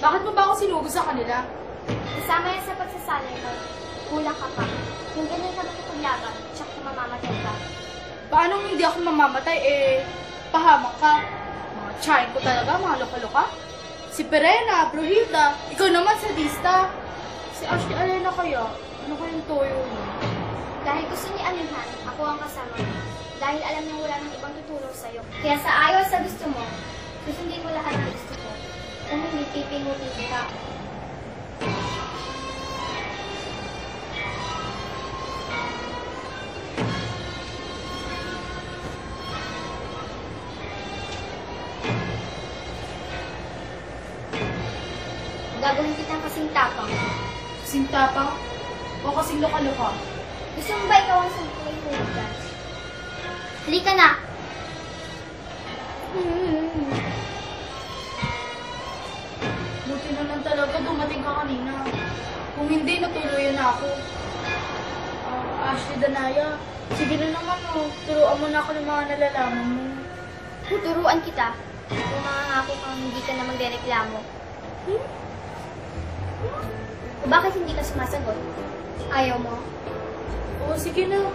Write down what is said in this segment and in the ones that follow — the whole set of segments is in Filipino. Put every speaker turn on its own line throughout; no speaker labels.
Bakit mo ba ako sinugo sa kanila?
Kasama yan sa pagsasanay mo. Kulang ka pa. Yung ganyan ka makipaglaban, tsak na mamamatay ka.
Paano hindi ako mamamatay? Pahamak ka. Mga tsahin ko talaga, mga loka-loka. Si Perena, Bruhilda, ikaw naman sadista. Si Ashley Alena kaya, ano kayang toyo mo?
Dahil gusto ni Amihan, ako ang kasama mo. Dahil alam niya wala nang ibang tutulong sa'yo. Kaya sa ayaw sa gusto mo, susundin mo lahat ng gusto ko. Kung hindi, pipingutin ka. Gagawin kitang kasing tapang.
Kasing tapang o kasing loka-loka?
Gusto mo ba ikaw ang sumpuin mo dyan? Halika na!
Buti na lang talaga dumating ka kanina. Kung hindi, natuluyan na ako. Ashley Danaya, sige na naman turuan mo na ako ng mga nalalaman mo.
Tuturuan kita. Kung mangangako kang hindi ka na magrereklamo. O bakit hindi ka sumasagot? Ayaw mo?
Oo, sige na.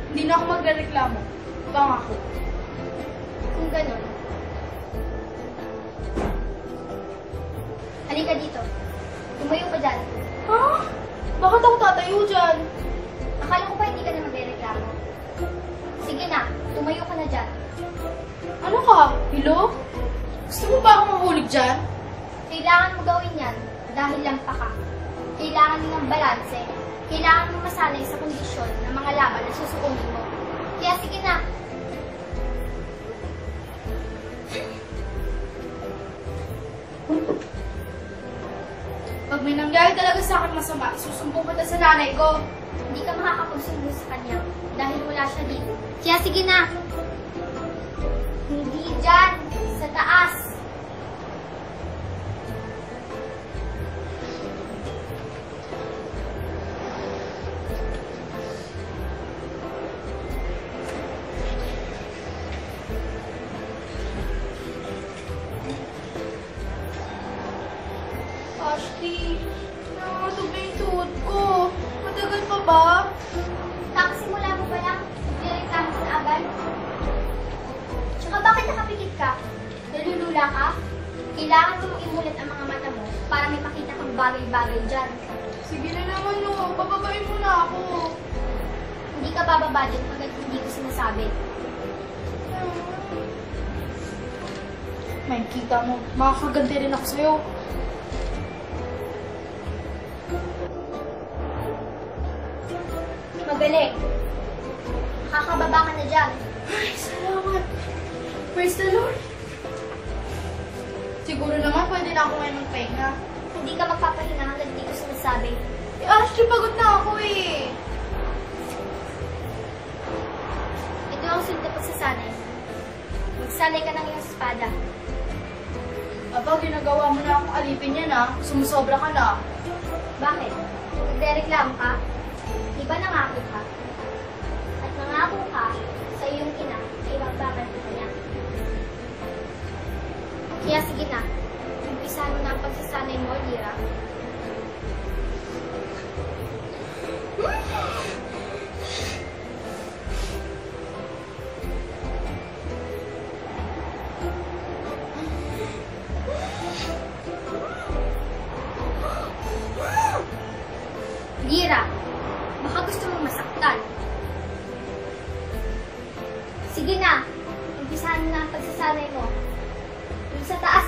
Hindi na ako magrereklamo. Pangako.
Kung ganun. Halika dito. Tumayo ka dyan.
Ha? Bakit ako tatayo dyan?
Akala ko pa hindi ka na magrereklamo. Sige na, tumayo ka na dyan.
Ano ka? Hello? Gusto mo ba akong mahulog dyan?
Kailangan mo gawin yan dahil lampa ka. Kailangan mo ng balanse. Kailangan mo masanay sa kondisyon ng mga laban na susukumin mo. Kaya sige na.
Pag may nangyari talaga sa akin masama, isusumbong kita sa nanay ko.
Hindi ka makakapagsundo sa kanya dahil wala siya dito. Kaya sige na. Hindi dyan. Sa taas.
Ashley, nangatog na yung tuhod ko. Matagal pa ba?
Kakasimula mo pa lang. Nagreklamo ka na agad. Tsaka bakit nakapikit ka? Nalulula ka? Kailangan mo imulat ang mga mata mo para may makita kang bagay-bagay dyan.
Sige na naman pababain mo na ako.
Hindi ka bababa dyan hanggang hindi ko sinasabi.
May kita mo, makakaganti rin ako sa'yo.
Magaling. Makakababa ka na dyan.
Ay, salamat. Praise the Lord. Siguro naman pwede na ako ngayon magpahinga.
Hindi ka magpapahinga hanggang hindi ko sinasabi.
Ashley, pagod na ako eh.
Ito ang sunod na pagsasanay. Magsanay ka ng iyong espada.
Aba, ginagawa mo na akong alipin yan Sumusobra ka na.
Bakit? Nagrereklamo ka? Di ba nangako ka? At nangako ka sa iyong ina ay magbabanti ka niya. Kaya sige na, umpisa mo na ang pagsasanay mo, Lira. Lira, baka gusto mong masaktan. Sige na, umpisahan mo na ang pagsasanay mo. Dun sa taas